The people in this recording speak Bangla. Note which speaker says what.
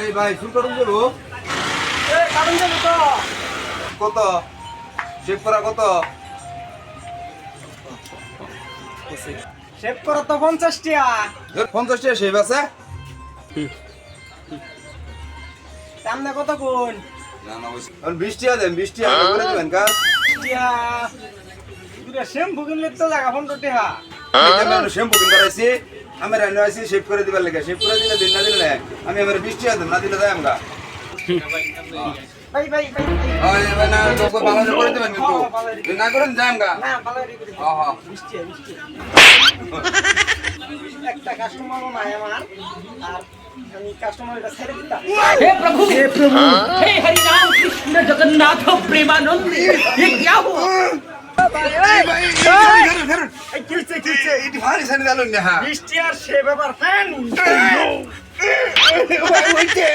Speaker 1: এই ভাই শুরু করুন দেবো কত শেভ করা কত
Speaker 2: শেভ করা তো 50 টাকা
Speaker 1: 50 টাকা শেভ আছে
Speaker 2: সামনে কত কোন
Speaker 1: না না 20 টাকা দেন 20 টাকা করে দিবেন কাজ
Speaker 2: টিয়া দুটা শ্যাম্পু কিনলে তো জায়গা 15 টাকা
Speaker 1: আমি শ্যাম্পু কিন করাইছি আমি রান্না আইছি শেভ করে দিবার লাগে শেভ করে দিলে দিন না দিলে আমি আমার 20 টাকা দেন না দিলে যাই আমরা
Speaker 2: ভাই ভাই ভাই
Speaker 1: ওই না তো ভালো করে দিবেন কিন্তু না করেন যাই আমরা
Speaker 2: না ভালো রে করে
Speaker 1: হ্যাঁ হ্যাঁ
Speaker 2: 20 টাকা একটা কাস্টমারও নাই আমার আর আমি কাস্টমারটা ছেড়ে দিতাম
Speaker 3: हे प्रभु हे हरि राम कृष्ण जगन्नाथ प्रेमानंद ये क्या हुआ
Speaker 2: এই কিছে কিছে
Speaker 1: এই ভারী সানি দালুন না হ্যাঁ
Speaker 2: 20 টাকা সে ব্যাপার ফ্যান
Speaker 1: ওইতে